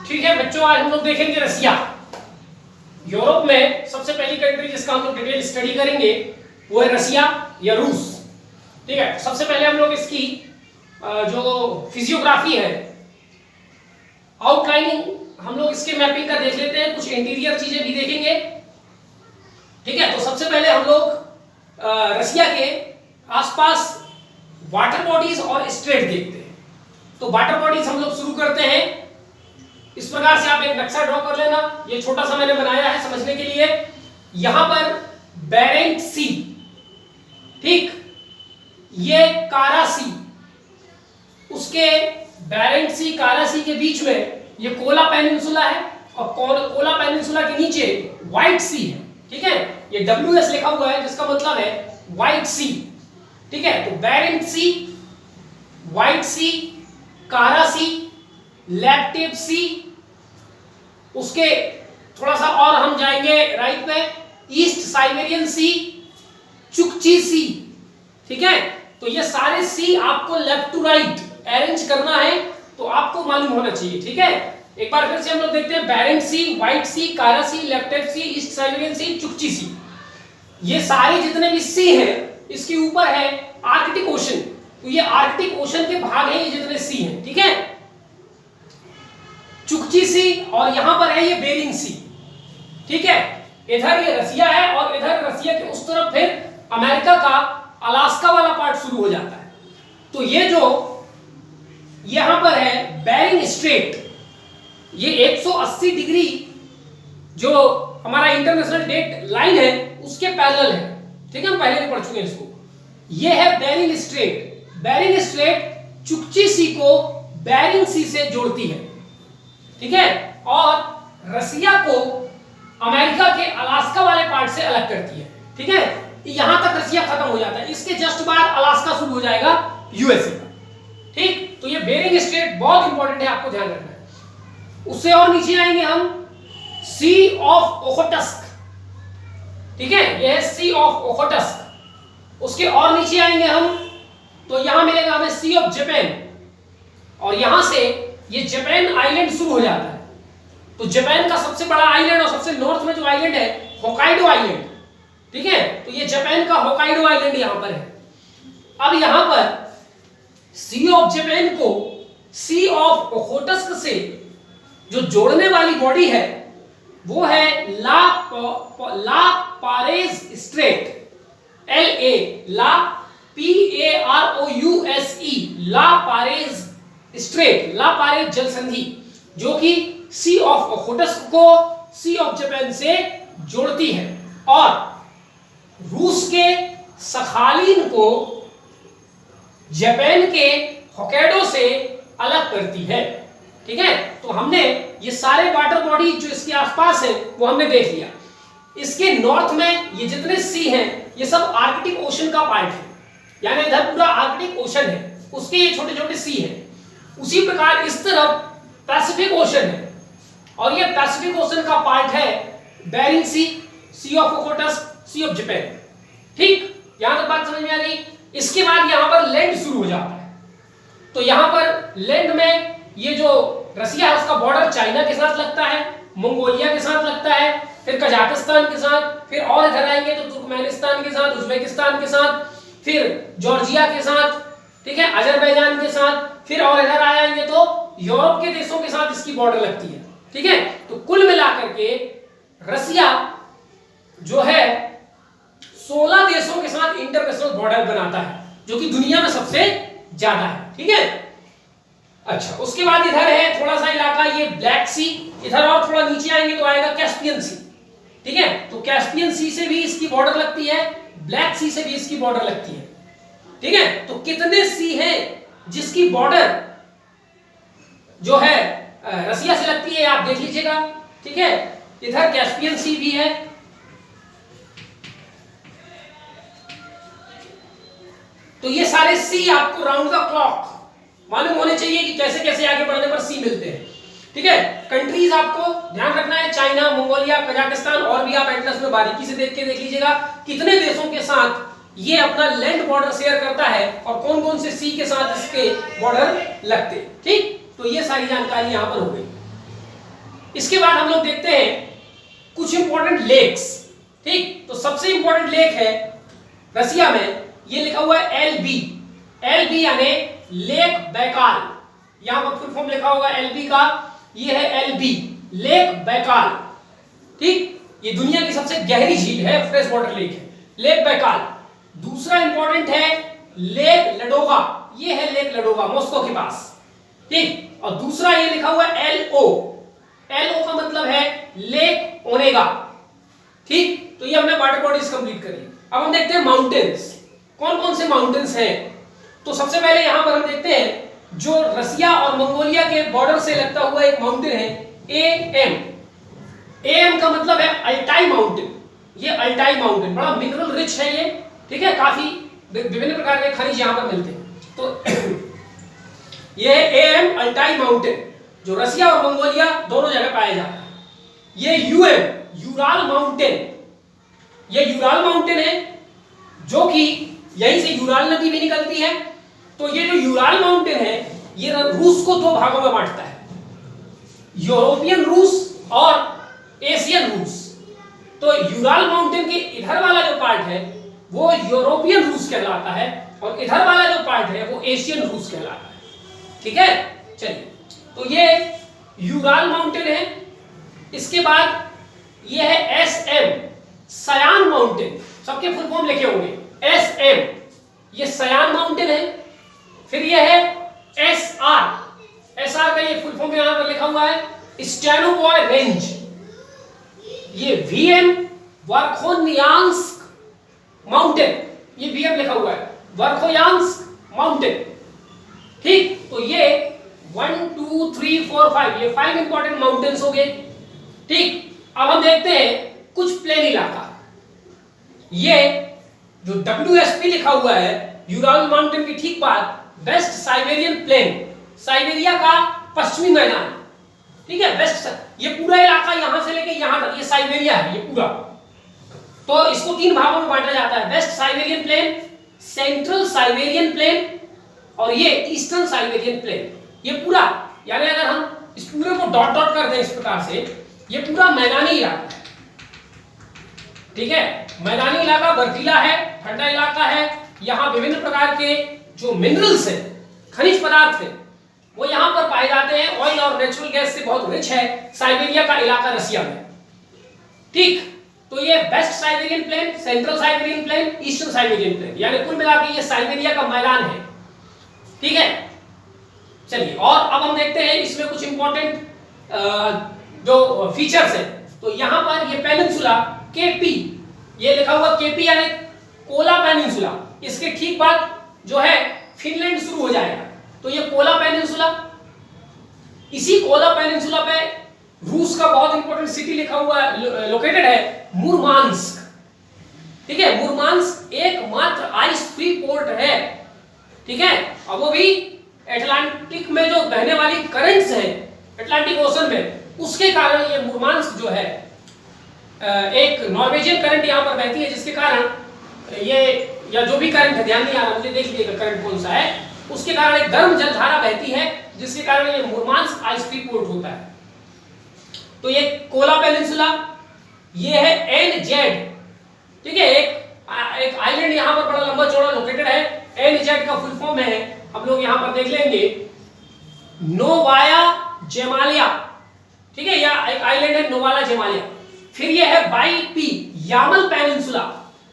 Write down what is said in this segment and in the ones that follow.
ठीक है बच्चों, आज हम लोग देखेंगे रसिया। यूरोप में सबसे पहली कंट्री जिसका हम लोग डिटेल स्टडी करेंगे वो है रसिया या रूस। ठीक है, सबसे पहले हम लोग इसकी जो फिजियोग्राफी है, आउटलाइनिंग हम लोग इसके मैपिंग का देख लेते हैं, कुछ इंटीरियर चीजें भी देखेंगे। ठीक है, तो सबसे पहले हम लोग रसिया के आसपास वाटर बॉडीज और स्ट्रेट देखते हैं। तो वाटर बॉडीज हम लोग शुरू करते हैं। इस प्रकार से आप एक नक्शा ड्रॉ कर लेना, ये छोटा सा मैंने बनाया है समझने के लिए। यहां पर बेरिंग सी, ठीक, ये कारा सी, उसके बेरिंग सी कारा सी के बीच में ये कोला पेनिनसुला है और कोला पेनिनसुला के नीचे व्हाइट सी है। ठीक है, ये WS लिखा हुआ है जिसका मतलब है व्हाइट सी। ठीक है, तो बेरिंग सी, व्हाइट सी, कारा सी, लैक्टेप सी, उसके थोड़ा सा और हम जाएंगे राइट में, ईस्ट साइबेरियन सी, चुकची सी। ठीक है, तो ये सारे सी आपको लेफ्ट टू राइट अरेंज करना है, तो आपको मालूम होना चाहिए। ठीक है, एक बार फिर से हम लोग देखते हैं, बेरिंग सी, व्हाइट सी, कारा सी, लेफ्टेप सी, ईस्ट साइबेरियन सी, चुकची सी। ये सारे जितने भी सी हैं, इसके ऊपर है आर्कटिक ओशन, तो ये आर्कटिक ओशन के भाग हैं ये जितने सी हैं। ठीक है, चुकची सी और यहां पर है ये बेरिंग सी। ठीक है, इधर ये रसिया है और इधर रसिया के उस तरफ फिर अमेरिका का अलास्का वाला पार्ट शुरू हो जाता है। तो ये जो यहां पर है बेरिंग स्ट्रेट, ये 180 डिग्री जो हमारा इंटरनेशनल डेट लाइन है उसके पैरेलल है। ठीक है, हम पहले भी पढ़ चुके हैं इसको। ये है बेरिंग स्ट्रेट। बेरिंग स्ट्रेट चुकची सी को बेरिंग सी से जोड़ती है। ठीक है, और रसिया को अमेरिका के अलास्का वाले पार्ट से अलग करती है। ठीक है, यहां तक रसिया खत्म हो जाता है, इसके जस्ट बाद अलास्का शुरू हो जाएगा यूएसए का। ठीक, तो ये बेरिंग स्ट्रेट बहुत इंपॉर्टेंट है, आपको ध्यान रखना है। उससे और नीचे आएंगे हम, सी ऑफ ओखोटस्क। ठीक है, ये है सी ऑफ ओखोटस्क। उसके और नीचे आएंगे हम तो यहां मिलेगा हमें सी ऑफ जापान, और यहां से ये जापान आइलैंड शुरू हो जाता है। तो जापान का सबसे बड़ा आइलैंड और सबसे नॉर्थ में जो आइलैंड है होकाइडो आइलैंड। ठीक है, तो ये जापान का होकाइडो आइलैंड यहां पर है। अब यहां पर सी ऑफ जापान को सी ऑफ ओखोटस्क से जो जोड़ने वाली बॉडी है वो है ला पारेज स्ट्रेट, ला PAROUSE, ला पारेज स्ट्रेट, ला पारेज जल संधि, जो कि सी ऑफ ओखोटस्क को सी ऑफ जापान से जोड़ती है और रूस के सखालिन को जापान के होक्काइडो से अलग करती है। ठीक है, तो हमने ये सारे वाटर बॉडी जो इसके आसपास है वो हमने देख लिया। इसके नॉर्थ में ये जितने सी हैं ये सब आर्कटिक ओशन का पार्ट है, यानी इधर पूरा आर्कटिक ओशन है, उसके ये छोटे छोटे सी हैं। उसी प्रकार इस तरफ पैसिफिक ओशन है और ये पैसिफिक ओशन का पार्ट है Bering sea, sea of Okhotsk, sea of Japan. ठीक, यहां तक बात समझ में आ गई। इसके बाद यहां पर लैंड शुरू हो जाता है। तो यहां पर लैंड में ये जो रसिया है उसका बॉर्डर चाइना के साथ लगता है, मंगोलिया के साथ लगता है, फिर कजाकिस्तान के साथ, फिर और इधर आएंगे तो तुर्कमेनिस्तान के साथ, उज्बेकिस्तान के साथ, फिर जॉर्जिया के साथ, ठीक है, अजरबैजान के साथ, फिर और इधर आएंगे तो यूरोप के देशों के साथ इसकी बॉर्डर लगती है। ठीक है, तो कुल मिलाकर के रसिया जो है 16 देशों के साथ इंटरनेशनल बॉर्डर बनाता है, जो कि दुनिया में सबसे ज्यादा है। ठीक है, अच्छा, उसके बाद इधर है थोड़ा सा इलाका ये ब्लैक सी, इधर और थोड़ा नीचे आएंगे तो आएगा कैस्पियन सी। ठीक है, तो कैस्पियन सी से भी इसकी बॉर्डर लगती है, ब्लैक सी से भी इसकी बॉर्डर लगती है। ठीक है, तो कितने सी हैं जिसकी बॉर्डर जो है रसिया से लगती है आप देख लीजिएगा। ठीक है, इधर कैस्पियन सी भी है, तो ये सारे सी आपको राउंड द क्लॉक मालूम होने चाहिए कि कैसे कैसे आगे बढ़ने पर सी मिलते हैं। ठीक है, कंट्रीज आपको ध्यान रखना है, चाइना, मंगोलिया, कजाकिस्तान, और भी आप एटलस में बारीकी से देख लीजिएगा कितने देशों के साथ ये अपना लैंड बॉर्डर शेयर करता है और कौन कौन से सी के साथ इसके बॉर्डर लगते हैं। ठीक, तो ये सारी जानकारी यहां पर हो गई। इसके बाद हम लोग देखते हैं कुछ इंपॉर्टेंट लेक्स। ठीक, तो सबसे इंपॉर्टेंट लेक है रसिया में, ये लिखा हुआ है एलबी। एलबी यानी लेक बैकाल, यहां पर फुल फॉर्म लिखा होगा एलबी का, ये है एलबी, लेक बैकाल। ठीक, ये दुनिया की सबसे गहरी झील है, फ्रेश वाटर लेक है, लेक बैकाल। दूसरा इंपॉर्टेंट है लेक लडोगा, ये है लेक लडोगा मॉस्को के पास। ठीक, और दूसरा ये लिखा हुआ है एलओ, एलओ का मतलब है लेक ओनेगा। ठीक, तो ये हमने वाटर बॉडीज कंप्लीट करी। अब हम देखते हैं माउंटेन्स, कौन कौन से माउंटेन्स हैं। तो सबसे पहले यहां पर हम देखते हैं जो रसिया और मंगोलिया के बॉर्डर से लगता हुआ एक माउंटेन है एएम। एएम का मतलब है अल्टाई माउंटेन, ये अल्टाई माउंटेन बड़ा मिनरल रिच है ये। ठीक है, काफी विभिन्न प्रकार के खनिज यहां पर मिलते हैं। तो ये एएम अल्टाई माउंटेन जो रसिया और मंगोलिया दोनों जगह पाया जाता है। ये यूएम यूराल माउंटेन, ये यूराल माउंटेन है जो कि यहीं से यूराल नदी भी निकलती है। तो ये जो यूराल माउंटेन है ये रूस को दो भागों में बांटता है, यूरोपियन रूस और एशियन रूस। तो यूराल माउंटेन के इधर वाला जो पार्ट है वो यूरोपियन रूस कहलाता है और इधर वाला जो पार्ट है वो एशियन रूस कहलाता है। ठीक है, चलिए, तो ये यूराल माउंटेन है। इसके बाद ये है एसएम, सयान माउंटेन, सबके फुल फॉर्म लिखे होंगे एसएम, ये सयान माउंटेन है। फिर ये है एसआर, एसआर का ये फुल फॉर्म यहां पर लिखा हुआ है स्टेनोबॉय रेंज। ये वीएम वर्खोयान्स्क माउंटेन, ये वीएम लिखा हुआ है वर्खोयान्स्क माउंटेन। ठीक, तो ये 1 2 3 4 5 ये 5 इंपॉर्टेंट माउंटेन्स हो गए। ठीक, अब हम देखते हैं कुछ प्लेन इलाका। ये जो WSP लिखा हुआ है यूराल माउंटेन की ठीक बाद वेस्ट साइबेरियन प्लेन, साइबेरिया का पश्चिमी मैदान। ठीक है, वेस्ट, ये पूरा इलाका यहां से लेके यहां तक ये साइबेरिया है, ये पूरा। तो इसको तीन भागों में बांटा जाता है, West Siberian plain, central Siberian plain और ये ईस्टर्न साइबेरियन प्लेन। ये पूरा, यानी अगर हम इस पूरे को डॉट डॉट कर दें इस प्रकार से, ये पूरा मैदानी इलाका है। ठीक है, मैदानी इलाका, बर्फीला है, ठंडा इलाका है। यहाँ विभिन्न प्रकार के जो मिनरल्स हैं, खनिज पदार्थ हैं, वो यहाँ पर पाए जाते हैं। ऑयल और नेचुरल गैस से बहुत रिच है साइबेरिया का इलाका रसिया में। ठीक, तो ये West Siberian plain, central Siberian plain, eastern Siberian plain, यानी कुल मिलाकर ये साइबेरिया का मैदान है। ठीक है, चलिए, और अब हम देखते हैं इसमें कुछ इंपॉर्टेंट जो फीचर्स हैं। तो यहां पर ये पेनिनसुला केपी, ये लिखा हुआ केपी यानी कोला पेनिनसुला, इसके ठीक बाद जो है फिनलैंड शुरू हो जाएगा। तो ये कोला पेनिनसुला, इसी कोला पेनिनसुला पे रूस का बहुत इंपॉर्टेंट सिटी लिखा हुआ है, लोकेटेड है मुरमांस्क। ठीक है, मुरमांस्क एकमात्र आइस फ्री पोर्ट है। ठीक है, और वो भी अटलांटिक में जो बहने वाली करंट्स हैं अटलांटिक ओशन में, उसके कारण ये मुरमांस्क जो है, एक नॉर्वेजियन करंट यहां पर बहती है जिसके कारण ये, या जो भी करंट है, ध्यान नहीं आ रहा मुझे, देख लीजिएगा करंट कौन सा है, उसके कारण एक गर्म जलधारा बहती है जिसके कारण ये मुरमांस्क आइस फ्री पोर्ट होता है। तो ये कोला पेनिनसुला, ये है एनजेड। ठीक है, एक आइलैंड यहां पर बड़ा लंबा चौड़ा लोकेटेड है। एनजेड का फुल फॉर्म है, हम लोग यहां पर देख लेंगे, नोवाया जेमालिया। ठीक है, या एक आइलैंड है नोवाला जेमालिया। फिर ये है बाईपी यामल पेनिनसुला,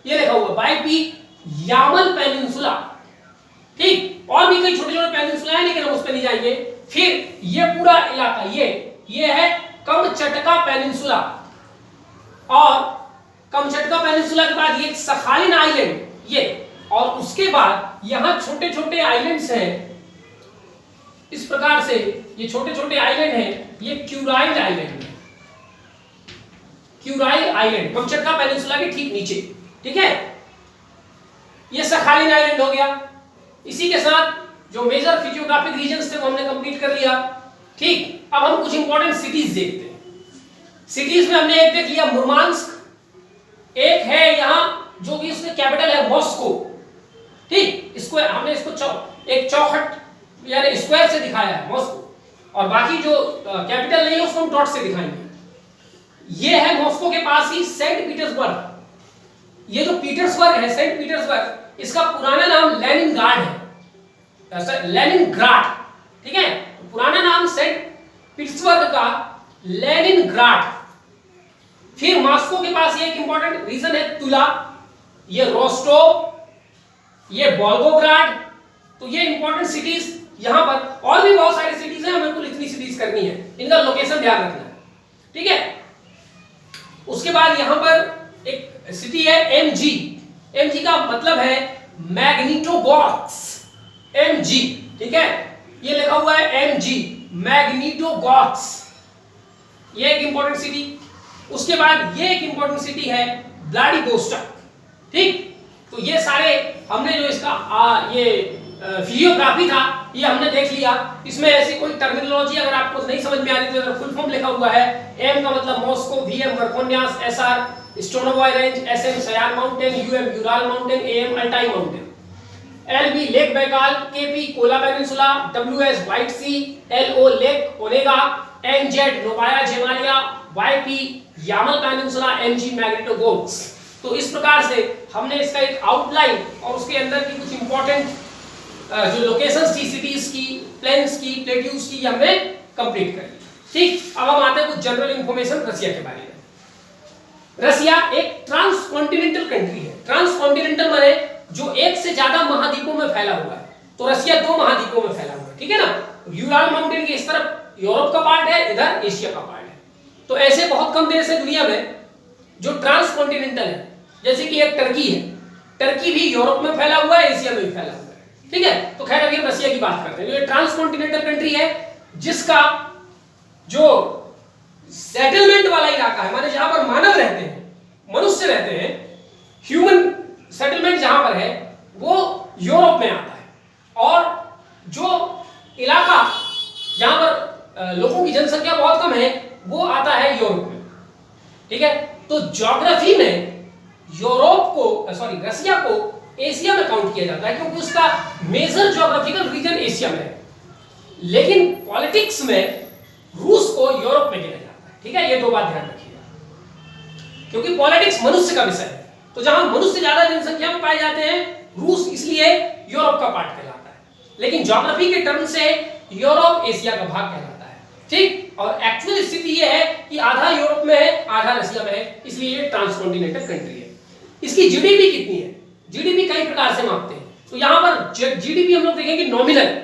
ये लिखा हुआ बाईपी यामल पेनिनसुला। ठीक, और भी कई छोटे छोटे पेनिनसुला है लेकिन हम उस पर नहीं जाएंगे। फिर ये पूरा इलाका, ये है कमचटका पेनिनसुला, और कमचटका पेनिनसुला के बाद ये सखालिन आइलैंड, ये, और उसके बाद यहां छोटे छोटे आइलैंड्स हैं। इस प्रकार से ये छोटे छोटे आइलैंड हैं, ये क्यूराइल आइलैंड है, क्यूराइल आइलैंड कमचटका पेनिनसुला के ठीक नीचे। ठीक है, ये सखालिन आइलैंड हो गया। इसी के साथ जो मेजर फिजियोग्राफिक रीजन्स थे वो हमने कंप्लीट कर लिया। ठीक, अब हम कुछ इंपॉर्टेंट सिटीज देखते हैं। सिटीज में हमने एक देख लिया मुरमांस्क, एक है यहां जो कि उसका कैपिटल है मॉस्को। ठीक, इसको हमने एक चौखट यानी स्क्वायर से दिखाया है मॉस्को, और बाकी जो कैपिटल नहीं है उसको हम डॉट से दिखाएंगे। ये है मॉस्को के पास ही सेंट पीटर्सबर्ग। ये जो पीटर्सबर्ग है, सेंट पीटर्सबर्ग, इसका पुराना नाम लेनिनग्राड है, लेनिनग्राड। ठीक है, पुराना नाम सेंट पीटर्सबर्ग का लेनिनग्राड। फिर मॉस्को के पास ये एक इंपॉर्टेंट रीजन है तुला, ये रोस्टोव, ये वोल्गोग्राड। तो ये इंपॉर्टेंट सिटीज यहां पर, और भी बहुत सारी सिटीज हैं, हमें कुल इतनी सिटीज करनी है, इनका लोकेशन ध्यान रखना है। ठीक है, उसके बाद यहां पर एक सिटी है एमजी। एमजी का मतलब है मैग्नीटोगॉर्स्क, एमजी। ठीक है, ये लिखा हुआ है एमजी, मैग्नीटोगॉर्स्क, ये एक इंपॉर्टेंट सिटी। उसके बाद ये एक इंपॉर्टेंट सिटी है व्लादिवोस्टोक। ठीक, तो ये सारे हमने जो इसका ये फिजियोग्राफी था ये हमने देख लिया। इसमें ऐसी कोई टर्मिनोलॉजी अगर आपको नहीं समझ में आ रही तो इधर फुल फॉर्म लिखा हुआ है। एम का मतलब Moscow, VM Verkhoyansk, SR Stanovoy range, SM Sayan mountain, UM Ural mountain, AM Altai mountain, LB lake Baikal, KP Kola peninsula, WS White Sea, LO lake Onega, NZ Novaya Zemlya, YP Yamal peninsula, MG Magnitogorsk. तो इस प्रकार से हमने इसका एक outline और उसके अंदर की कुछ इंपॉर्टेंट जो लोकेशंस थी सिटीज की, प्लेन्स की, प्लेट्यूज की, हमने कंप्लीट कर ली। ठीक, अब हम आते हैं कुछ जनरल इंफॉर्मेशन रसिया के बारे में। रसिया एक ट्रांसकॉन्टिनेंटल कंट्री है। ट्रांसकॉन्टिनेंटल माने जो एक से ज्यादा महाद्वीपों में फैला हुआ है। तो रसिया 2 महाद्वीपों में फैला हुआ है। ठीक है ना, यूराल माउंटेन के इस तरफ यूरोप का पार्ट है, इधर एशिया का पार्ट है। तो ऐसे बहुत कम देश है दुनिया में जो ट्रांसकॉन्टिनेंटल है, जैसे कि एक टर्की है। टर्की भी यूरोप में फैला हुआ है, एशिया में भी फैला हुआ है। ठीक है, तो खैर अभी हम रसिया की बात करते हैं। ये ट्रांसकॉन्टिनेंटल कंट्री है जिसका जो सेटलमेंट वाला इलाका है, माने जहां पर मानव रहते हैं, मनुष्य रहते हैं, ह्यूमन सेटलमेंट जहां पर है वो यूरोप में आता है। और जो इलाका जहां पर लोगों की जनसंख्या बहुत कम है वो आता है यूरोप में। ठीक है, तो ज्योग्राफी में रसिया को एशिया में काउंट किया जाता है क्योंकि उसका मेजर ज्योग्राफिकल रीजन एशिया में है। लेकिन पॉलिटिक्स में रूस को यूरोप में गिना जाता है। ठीक है, ये 2 बात ध्यान रखिएगा, क्योंकि पॉलिटिक्स मनुष्य का विषय है। तो जहां मनुष्य ज्यादा जनसंख्या में पाए जाते हैं, रूस इसलिए यूरोप का पार्ट कहलाता है। लेकिन ज्योग्राफी के टर्म से यूरोप एशिया का भाग कहलाता है। ठीक, और एक्चुअल स्थिति यह है कि आधा यूरोप में है, आधा रसिया में है, इसलिए ये ट्रांसकॉन्टिनेंटल कंट्री है। इसकी जीडीपी कितनी है? जीडीपी कई प्रकार से मापते हैं। तो यहां पर जीडीपी हम लोग देखेंगे नॉमिनल,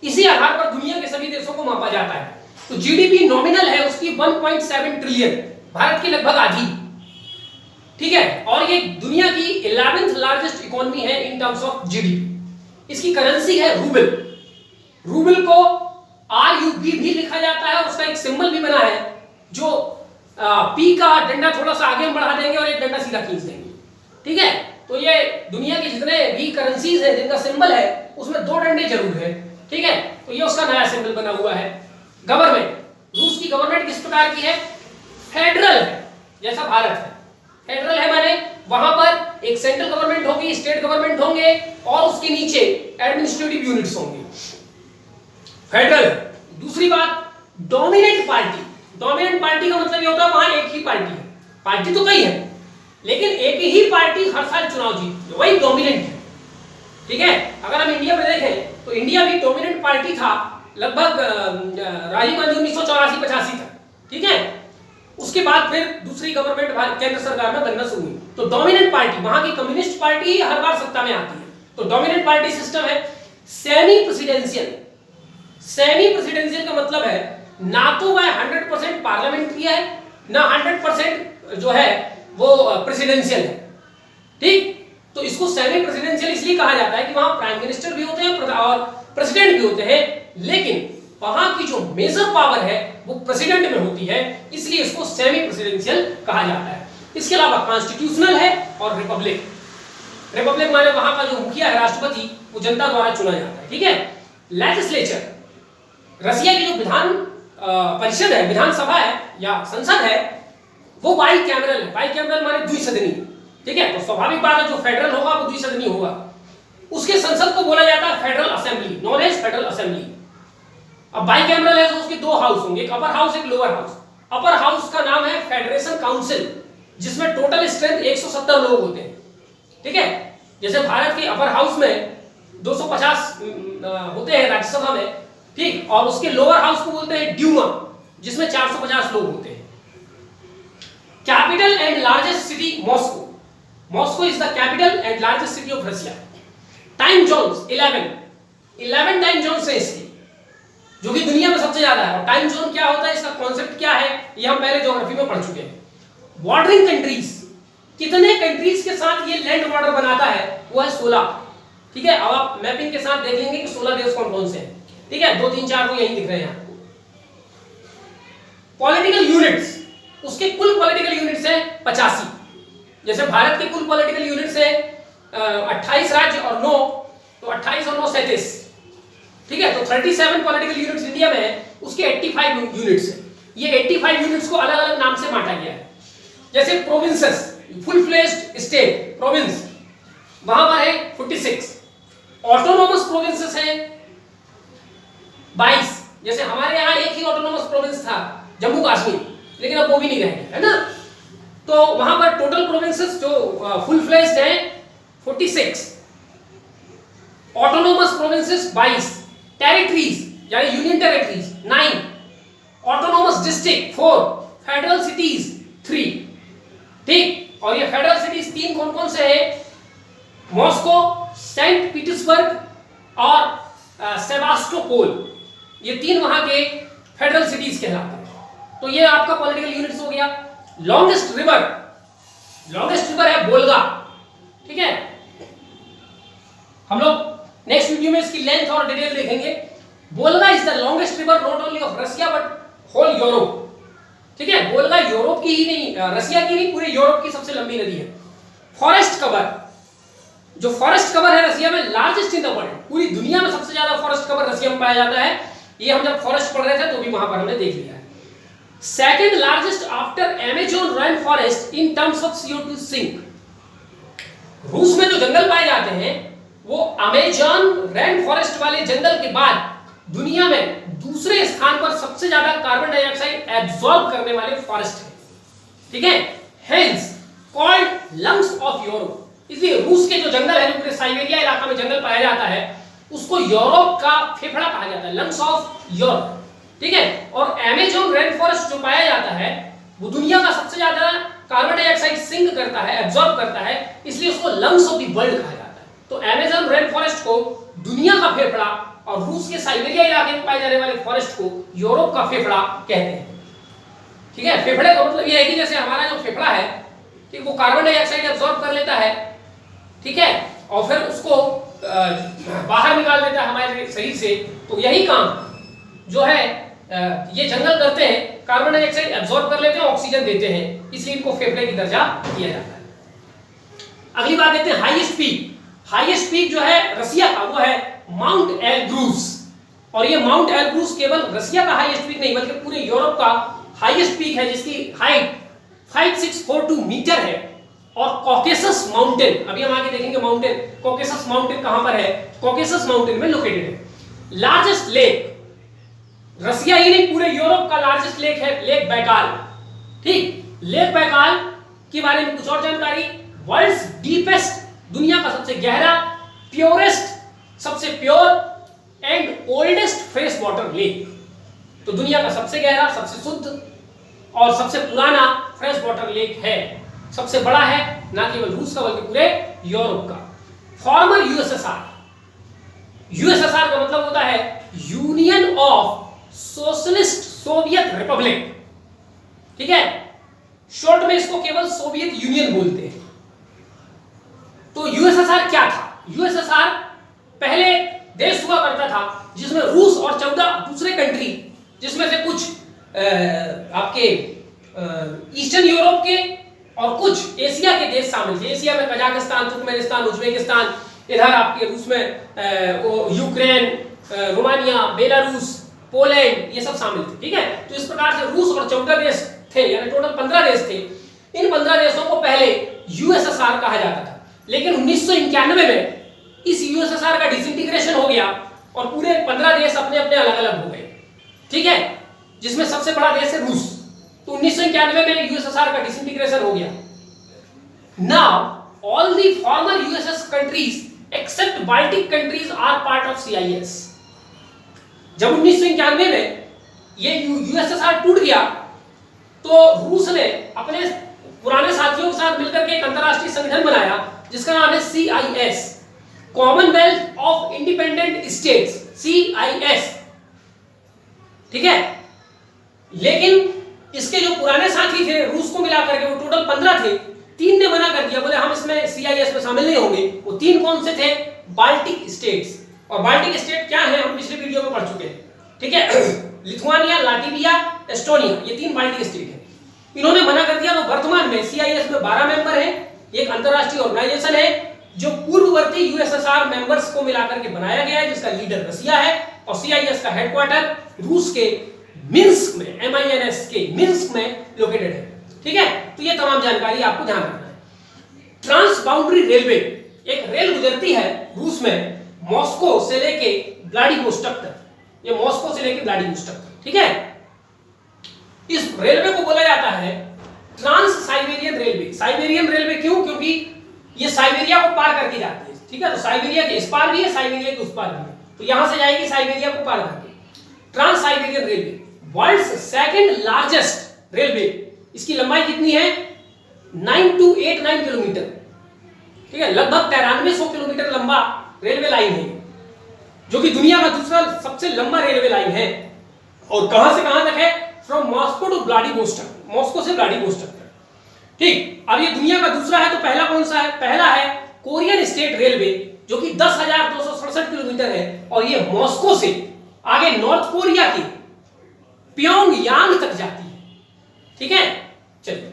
इसी आधार पर दुनिया के सभी देशों को मापा जाता है। तो जीडीपी नॉमिनल है उसकी 1.7 ट्रिलियन, भारत की लगभग आधी। ठीक है, और ये दुनिया की 11th लार्जेस्ट इकोनॉमी है इन टर्म्स ऑफ जीडीपी। इसकी करेंसी है रूबल। रूबल को RUB भी लिखा जाता है और उसका एक सिंबल भी बना है, जो पी का डंडा थोड़ा सा आगे हम बढ़ा देंगे और एक डंडा सीधा खींच देंगे। ठीक है, तो ये दुनिया के जितने भी करेंसीज है जिनका सिंबल है उसमें 2 डंडे जरूर है। ठीक है, तो ये उसका नया सिंबल बना हुआ है। गवर्नमेंट, रूस की गवर्नमेंट किस प्रकार की है? फेडरल है, जैसा भारत है। फेडरल है माने वहां पर एक सेंट्रल गवर्नमेंट होगी, स्टेट गवर्नमेंट होंगे और उसके नीचे एडमिनिस्ट्रेटिव यूनिट्स होंगे। फेडरल। दूसरी बात, डोमिनेंट पार्टी। डोमिनेंट पार्टी का मतलब ये होता है वहां एक ही पार्टी है। पार्टी तो कई है लेकिन एक ही पार्टी हर साल चुनाव जीतती है, वही डोमिनेंट है। ठीक है, अगर हम इंडिया में देखें तो इंडिया भी डोमिनेंट पार्टी था लगभग राजीव गांधी 1984-85 तक। ठीक है, उसके बाद फिर दूसरी गवर्नमेंट केंद्र सरकार में बनना शुरू हुई। तो डोमिनेंट पार्टी, वहां की कम्युनिस्ट पार्टी हर बार सत्ता में आती है। तो डोमिनेंट पार्टी सिस्टम है। Semi presidential. सेमी प्रेसिडेंशियल का मतलब है ना तो वह 100% पार्लियामेंट्री है, ना 100% जो है वो प्रेसिडेंशियल है। ठीक, तो इसको सेमी प्रेसिडेंशियल इसलिए कहा जाता है कि वहां प्राइम मिनिस्टर भी होते हैं और प्रेसिडेंट भी होते हैं, लेकिन वहां की जो मेजर पावर है वो प्रेसिडेंट में होती है, इसलिए इसको सेमी प्रेसिडेंशियल कहा जाता है। इसके अलावा कॉन्स्टिट्यूशनल है और रिपब्लिक। रिपब्लिक माने वहां का जो मुखिया है, राष्ट्रपति, वो जनता द्वारा चुना जाता है। ठीक है, लेजिस्लेचर, रसिया की जो विधान परिषद है, विधानसभा है या संसद है, वो बाई कैमरल है। बाई कैमरल माने द्विसदनी, ठीक है, तो स्वाभाविक बात है जो फेडरल होगा वो द्विसदनीय होगा। उसके संसद को बोला जाता है federal assembly, known as federal assembly. अब बाइकैमरल है तो उसके दो हाउस होंगे, एक अपर हाउस एक लोअर हाउस। अपर हाउस का नाम है फेडरेशन काउंसिल, जिसमें टोटल स्ट्रेंथ 170 लोग होते हैं। ठीक है, जैसे भारत के अपर हाउस में 250 होते हैं राज्यसभा में, ठीक, और उसके लोअर हाउस को बोलते हैं ड्यूमा, जिसमें 450 लोग होते हैं। Capital and largest city Moscow, Moscow is the capital and largest city of Russia. Time zones 11 time zones है इसकी, जो कि दुनिया में सबसे ज्यादा है। और टाइम जोन क्या होता है, इसका कॉन्सेप्ट क्या है, ये हम पहले ज्योग्राफी में पढ़ चुके हैं। बॉर्डरिंग कंट्रीज, कितने कंट्रीज के साथ ये लैंड बॉर्डर बनाता है, वो है 16। ठीक है, अब आप मैपिंग के साथ देख लेंगे कि 16 देश कौन कौन से हैं। ठीक है, 2 3 4 को यही दिख रहे हैं आपको। पॉलिटिकल यूनिट्स, उसके कुल पॉलिटिकल यूनिट्स हैं 85। जैसे भारत के कुल पॉलिटिकल यूनिट्स है 28 राज्य और 9, तो 28 और 9 37। ठीक है, तो 37 पॉलिटिकल यूनिट्स इंडिया में है, उसके 85 यूनिट्स है। ये 85 यूनिट्स को अलग अलग नाम से बांटा गया है। जैसे provinces, full fledged state province, वहां पर है 46। ऑटोनोमस प्रोविंसेस हैं 22। जैसे हमारे यहाँ एक ही ऑटोनोमस प्रोविंस था, जम्मू कश्मीर, लेकिन अब वो भी नहीं रहेगा, है ना। तो वहां पर टोटल प्रोविंसेस जो फुल फ्लेज्ड हैं 46, ऑटोनोमस प्रोविंसेस 22, टेरिटरीज यानी union territories 9, autonomous district 4, federal cities 3। ठीक, और ये फेडरल सिटीज 3 कौन कौन से हैं, मॉस्को, सेंट पीटर्सबर्ग और सेवास्टोपोल, ये 3 वहां के फेडरल सिटीज कहलाते हैं। तो ये आपका पॉलिटिकल यूनिट्स हो गया। लॉन्गेस्ट रिवर है बोल्गा। ठीक है, हम लोग नेक्स्ट वीडियो में इसकी लेंथ और डिटेल देखेंगे। Volga is the longest river not only of Russia but whole Europe. ठीक है, बोल्गा यूरोप की ही नहीं, रशिया की नहीं, पूरे यूरोप की सबसे लंबी नदी है। फॉरेस्ट कवर, जो फॉरेस्ट कवर है रशिया में लार्जेस्ट इन द वर्ल्ड, पूरी दुनिया में सबसे ज्यादा फॉरेस्ट कवर रशिया में पाया जाता है। ये हम जब फॉरेस्ट पढ़ रहे थे तो भी वहां पर हमने देख लिया है। Second largest after Amazon rain forest in terms of CO2 sink. रूस में जो जंगल पाए जाते हैं वो अमेज़न रेन फॉरेस्ट वाले जंगल के बाद दुनिया में दूसरे स्थान पर सबसे ज्यादा कार्बन डाइऑक्साइड एब्सॉर्ब करने वाले फॉरेस्ट है। ठीक है, hence called lungs of Europe. इसलिए रूस के जो जंगल है, जो पूरे साइबेरिया इलाका में जंगल पाया जाता है, उसको यूरोप का फेफड़ा कहा जाता है, लंग्स ऑफ यूरोप। ठीक है, और अमेज़न रेन फॉरेस्ट जो पाया जाता है वो दुनिया का सबसे ज्यादा कार्बन डाइऑक्साइड सिंक करता है, एब्सॉर्ब करता है, इसलिए उसको लंग्स ऑफ द वर्ल्ड कहा जाता है। तो अमेज़न रेन फॉरेस्ट को दुनिया का फेफड़ा और रूस के साइबेरिया इलाके में पाए जाने वाले फॉरेस्ट को यूरोप का फेफड़ा कहते हैं। ठीक है, फेफड़े का मतलब यह है कि जैसे हमारा जो फेफड़ा है, ठीक, वो कार्बन डाइऑक्साइड एब्सॉर्ब कर लेता है, ठीक है, और फिर उसको बाहर निकाल देता है हमारे शरीर से। तो यही काम जो है ये जंगल करते हैं, कार्बन डाइऑक्साइड एब्सॉर्ब कर लेते हैं, ऑक्सीजन देते हैं, इसलिए इनको फेफड़े की दर्जा दिया जाता है। अगली बात देखते हैं हाईएस्ट पीक। हाईएस्ट पीक जो है रशिया का वो है माउंट एल्ब्रूस। और ये माउंट एल्ब्रूस केवल रशिया का हाईएस्ट पीक नहीं बल्कि पूरे यूरोप का हाईएस्ट पीक है, जिसकी हाइट 5642 मीटर है। और कॉकेसस माउंटेन, अभी हम आगे देखेंगे माउंटेन, कॉकेसस माउंटेन कहां पर है, कॉकेसस माउंटेन में लोकेटेड है। लार्जेस्ट लेक, रशिया ही नहीं पूरे यूरोप का लार्जेस्ट लेक है लेक बैकाल। ठीक, लेक बैकाल के बारे में कुछ और जानकारी, वर्ल्ड्स डीपेस्ट, दुनिया का सबसे गहरा, प्योरेस्ट, सबसे pure and oldest fresh water lake. तो दुनिया का सबसे गहरा, सबसे शुद्ध और सबसे पुराना फ्रेश वाटर लेक है, सबसे बड़ा है, ना केवल रूस का बल्कि पूरे यूरोप का। फॉर्मर यूएसएसआर, यूएसएसआर का मतलब होता है union of socialist Soviet Republic. ठीक है, शॉर्ट में इसको केवल सोवियत यूनियन बोलते हैं। तो यूएसएसआर क्या था, यूएसएसआर पहले देश हुआ करता था जिसमें रूस और 14 दूसरे कंट्री, जिसमें से कुछ आपके ईस्टर्न यूरोप के और कुछ एशिया के देश शामिल थे। एशिया में कजाकिस्तान, तुर्कमेनिस्तान, उज्बेकिस्तान, इधर आपके रूस में यूक्रेन, रोमानिया, बेलारूस, पोलैंड, ये सब शामिल थे। ठीक है, तो इस प्रकार से रूस और 14 देश थे, यानी टोटल 15 देश थे। इन 15 देशों को पहले यूएसएसआर कहा जाता था, लेकिन 1991 में इस यूएसएसआर का डिसइंटीग्रेशन हो गया और पूरे 15 देश अपने अपने अलग अलग हो गए, ठीक है, जिसमें सबसे बड़ा देश है रूस। तो 1991 में यूएसएसआर का डिसइंटीग्रेशन हो गया। Now all the former USS countries except Baltic countries are part of CIS. जब 1991 में ये यूएसएसआर टूट गया तो रूस ने अपने पुराने साथियों के साथ मिलकर के एक अंतरराष्ट्रीय संगठन बनाया जिसका नाम है CIS, Commonwealth of independent states, CIS, ठीक है। लेकिन इसके जो पुराने साथी थे रूस को मिलाकर के वो टोटल 15 थे, 3 ने मना कर दिया, बोले हम इसमें सीआईएस में शामिल नहीं होंगे। वो 3 कौन से थे? Baltic states. और बाल्टिक स्टेट क्या है हम पिछले वीडियो में पढ़ चुके हैं, ठीक है। लिथुआनिया, लाटविया, एस्टोनिया, ये 3 बाल्टिक स्टेट है। इन्होंने मना कर दिया। तो वर्तमान में सीआईएस में 12 मेंबर हैं। एक अंतरराष्ट्रीय ऑर्गेनाइजेशन है जो पूर्ववर्ती यूएसएसआर मेंबर्स को मिलाकर के बनाया गया है, जिसका लीडर रसिया है और सीआईएस का हेडक्वार्टर रूस के मिन्स्क में, MINS के मिन्स्क में लोकेटेड है, ठीक है। तो ये तमाम जानकारी आपको ध्यान रखना है। ट्रांस बाउंड्री रेलवे, एक रेल गुजरती है रूस में मॉस्को से लेके व्लादिवोस्टोक तक, ये मॉस्को से लेके व्लादिवोस्टोक तक, ठीक है। इस रेलवे को बोला जाता है trans Siberian railway. Siberian railway क्यों? क्योंकि ये साइबेरिया को पार करके जाती है, ठीक है। तो साइबेरिया के इस पार भी है, साइबेरिया के उस पार भी है, तो यहां से जाएगी साइबेरिया को पार करके। Trans Siberian railway world's second largest railway. इसकी लंबाई कितनी है? 9289 किलोमीटर, ठीक है। लगभग 9300 किलोमीटर लंबा रेलवे लाइन है, जो कि दुनिया का दूसरा सबसे लंबा रेलवे लाइन है। और कहां से कहां तक है? From Moscow to Vladivostok, Moscow से व्लादिवोस्टोक तक, ठीक। अब ये दुनिया का दूसरा है, तो पहला कौन सा है? पहला है कोरियन स्टेट रेलवे, जो कि 10,267 किलोमीटर है और ये मॉस्को से आगे नॉर्थ कोरिया की प्योंगयांग तक जाती है, ठीक है। चलिए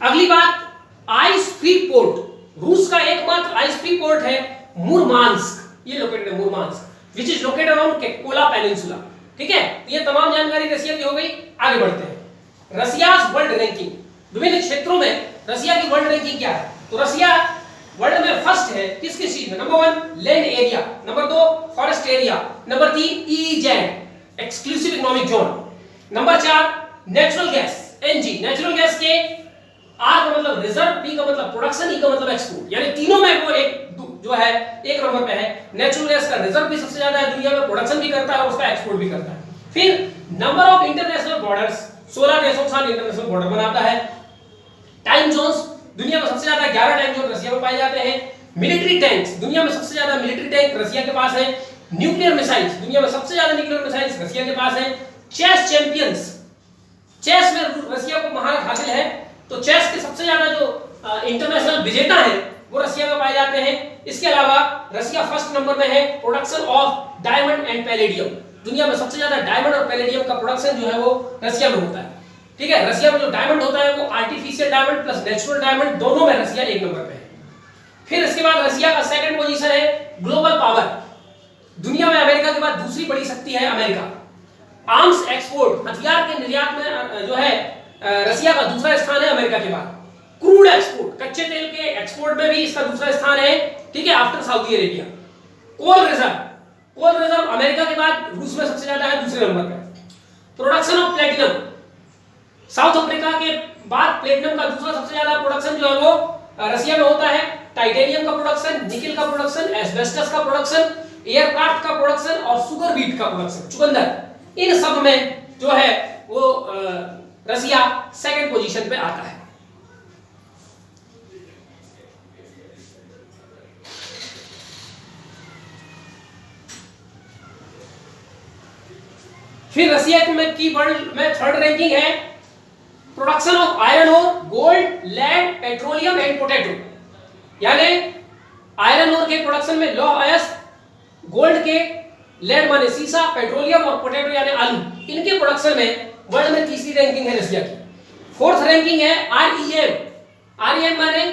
अगली बात, आइस फ्री पोर्ट। रूस का एकमात्र आइस फ्री पोर्ट है मुरमांस्क, ये लोकेटेड है मुरमांस्क, which is located on Kola peninsula, ठीक है। ये तमाम जानकारी रसिया की हो गई। आगे बढ़ते हैं। रसियाज वर्ल्ड रैंकिंग, विभिन्न क्षेत्रों में रसिया की वर्ल्ड रैंकिंग क्या है? तो रसिया वर्ल्ड में फर्स्ट है किस किस चीज में? Number 1 land area, number 2 forest area, number 3 EEZ exclusive economic zone, number 4 natural gas NG, natural gas के R का मतलब रिजर्व, P का मतलब प्रोडक्शन, E का मतलब एक्सपोर्ट, यानी तीनों में वो एक जो है एक नंबर पे है। नेचुरल गैस का रिजर्व भी सबसे ज्यादा है दुनिया में, प्रोडक्शन भी करता है और उसका एक्सपोर्ट भी करता है। फिर नंबर ऑफ इंटरनेशनल बॉर्डर्स, 16 देशों के साथ इंटरनेशनल बॉर्डर बनाता है। टाइम जोन्स, दुनिया में सबसे ज्यादा 11 टाइम जोन रसिया में पाए जाते हैं। मिलिट्री टैंक्स, दुनिया में सबसे ज्यादा मिलिट्री टैंक रसिया के पास है। न्यूक्लियर मिसाइल्स, दुनिया में सबसे ज्यादा न्यूक्लियर मिसाइल्स रसिया के पास है। चेस चैंपियंस, चेस में रसिया को महारत हासिल है, तो चेस के सबसे ज्यादा जो इंटरनेशनल विजेता हैं वो रसिया में पाए जाते हैं। इसके अलावा रसिया फर्स्ट नंबर में है production of diamond and palladium, दुनिया में सबसे ज्यादा डायमंड और पैलेडियम का प्रोडक्शन जो है वो रसिया में होता है, ठीक है। रसिया में जो डायमंड होता है वो artificial diamond plus natural diamond, दोनों में रसिया एक नंबर पे है। फिर इसके बाद रसिया का सेकंड पोजीशन है ग्लोबल पावर, दुनिया में अमेरिका के बाद दूसरी बड़ी शक्ति है अमेरिका। आर्म्स एक्सपोर्ट, हथियार के निर्यात में जो है रसिया का दूसरा स्थान है अमेरिका के बाद। क्रूड एक्सपोर्ट, कच्चे तेल के एक्सपोर्ट में भी इसका दूसरा स्थान है, ठीक है, after Saudi Arabia. Coal reserve, coal reserve America के बाद रूस में सबसे ज्यादा है, दूसरे नंबर पे। Production of platinum, south Africa के बाद प्लेटिनम का दूसरा सबसे ज्यादा प्रोडक्शन जो है वो रसिया में होता है। टाइटेनियम का प्रोडक्शन, निकल का प्रोडक्शन, एस्बेस्टस का प्रोडक्शन, एयरक्राफ्ट का प्रोडक्शन और सुगर बीट का प्रोडक्शन, चुकंदर, इन सब में जो है वो रसिया सेकंड पोजीशन पे आता है। फिर रसिया में की वर्ल्ड में थर्ड रैंकिंग है production of iron ore, gold, land, petroleum and potato, यानी आयरन ओर के प्रोडक्शन में लौह अयस्क, गोल्ड के, लैंड माने सीसा, पेट्रोलियम और पोटैटो यानी आलू, इनके प्रोडक्शन में वर्ल्ड में तीसरी रैंकिंग है रसिया की। फोर्थ रैंकिंग है REM, REM माने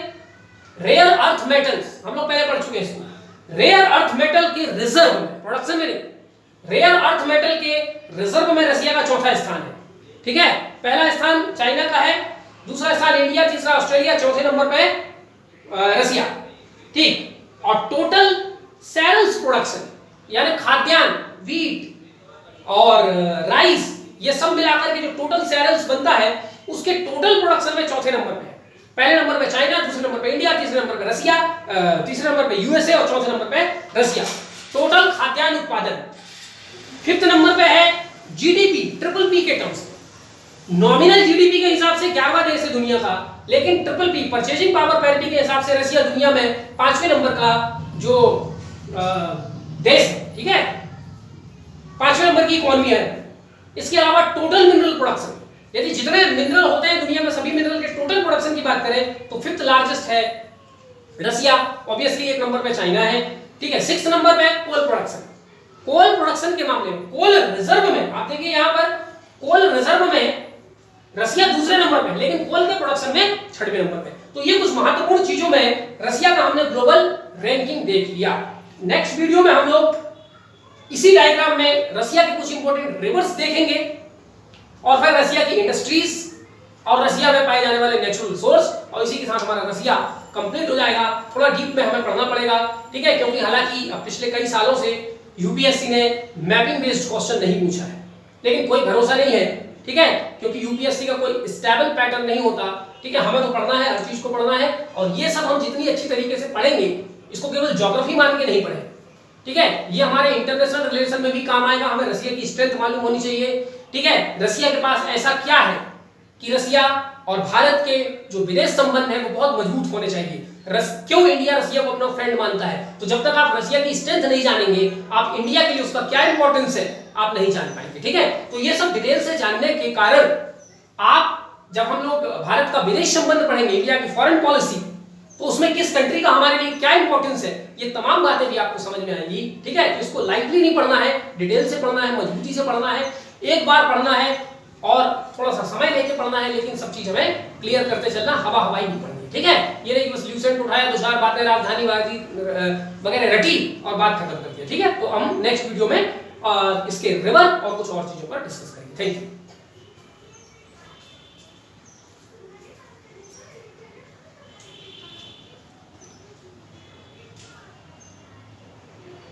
रेयर अर्थ मेटल्स, हम लोग पहले पढ़ चुके हैं इसको। रेयर अर्थ मेटल के रिजर्व में, प्रोडक्शन में नहीं, रेयर अर्थ मेटल के रिजर्व में रसिया का चौथा स्थान है, ठीक है। पहला स्थान चाइना का है, दूसरा स्थान इंडिया, तीसरा ऑस्ट्रेलिया, चौथे नंबर पे रसिया। ठीक, और टोटल सेल्स प्रोडक्शन यानी खाद्यान्न, वीट और राइस, ये सब मिलाकर के जो टोटल सेल्स बनता है उसके टोटल प्रोडक्शन में चौथे नंबर पे है। पहले नंबर पे चाइना, दूसरे नंबर पे इंडिया, तीसरे नंबर पे रसिया, तीसरे नंबर पे यूएसए और चौथे नंबर पे रसिया। टोटल खाद्यान्न उत्पादन। फिफ्थ नंबर पे है जीडीपी, ट्रिपल पी के टर्म्स। नॉमिनल जीडीपी के हिसाब से 11वां देश है दुनिया का, लेकिन triple P, purchasing power parity के हिसाब से रसिया दुनिया में 5वें नंबर का जो देश है। ठीक है, 5वें नंबर की इकोनॉमी है। इसके अलावा टोटल मिनरल प्रोडक्शन, यदि जितने मिनरल होते हैं दुनिया में, सभी मिनरल के टोटल प्रोडक्शन की बात करें तो फिफ्थ लार्जेस्ट है रसिया, ऑब्वियसली एक नंबर पे चाइना है। ठीक है, सिक्स्थ नंबर पे कोल प्रोडक्शन। कोल प्रोडक्शन के मामले में, कोल रिजर्व में आप देखिए यहां पर कोल रिजर्व में रसिया दूसरे नंबर पे, लेकिन कोल के प्रोडक्शन में 6वें नंबर पे। तो ये कुछ महत्वपूर्ण चीजों में रसिया का हमने ग्लोबल रैंकिंग देख लिया। नेक्स्ट वीडियो में हम लोग इसी डायग्राम में रसिया के कुछ इंपॉर्टेंट रिवर्स देखेंगे और फिर रसिया की इंडस्ट्रीज और रसिया में पाए जाने वाले नेचुरल रिसोर्स, और इसी के साथ हमारा रसिया कंप्लीट हो जाएगा। थोड़ा डीप में हमें पढ़ना पड़ेगा, ठीक है, क्योंकि हालांकि पिछले कई सालों से यूपीएससी ने मैपिंग बेस्ड क्वेश्चन नहीं पूछा है, लेकिन कोई भरोसा नहीं है, ठीक है, क्योंकि यूपीएससी का कोई स्टेबल पैटर्न नहीं होता। ठीक है, हमें तो पढ़ना है, हर चीज को पढ़ना है, और ये सब हम जितनी अच्छी तरीके से पढ़ेंगे, इसको केवल ज्योग्राफी मान के नहीं पढ़े, ठीक है, ये हमारे इंटरनेशनल रिलेशन में भी काम आएगा। हमें रसिया की स्ट्रेंथ मालूम होनी चाहिए। ठीक है, रसिया के पास ऐसा क्या है कि रसिया और भारत के जो विदेश संबंध है वो बहुत मजबूत होने चाहिए। क्यों इंडिया रसिया को अपना फ्रेंड मानता है? तो जब तक आप रसिया की स्ट्रेंथ नहीं जानेंगे, आप इंडिया के लिए उसका क्या इंपॉर्टेंस है आप नहीं जान पाएंगे। ठीक है, तो ये सब डिटेल से जानने के कारण आप जब हम लोग भारत का विदेश संबंध पढ़ेंगे, इंडिया की फॉरेन पॉलिसी, तो उसमें किस कंट्री का हमारे लिए क्या इंपॉर्टेंस है, ये तमाम बातें भी आपको समझ में आएंगी। ठीक है, इसको लाइटली नहीं पढ़ना है, डिटेल से पढ़ना है, मजबूती से पढ़ना है, एक बार पढ़ना है और थोड़ा सा समय लेके पढ़ना है, लेकिन सब चीज हमें क्लियर करते चलना, हवा हवाई नहीं पढ़नी। ठीक है, ये नहीं बस ल्यूसेंट उठाया, दो चार बातें राजधानी वगैरह रटी और बात खत्म कर दिया। ठीक है, तो हम नेक्स्ट वीडियो में इसके रिवर और कुछ और चीजों पर डिस्कस करेंगे। Thank you.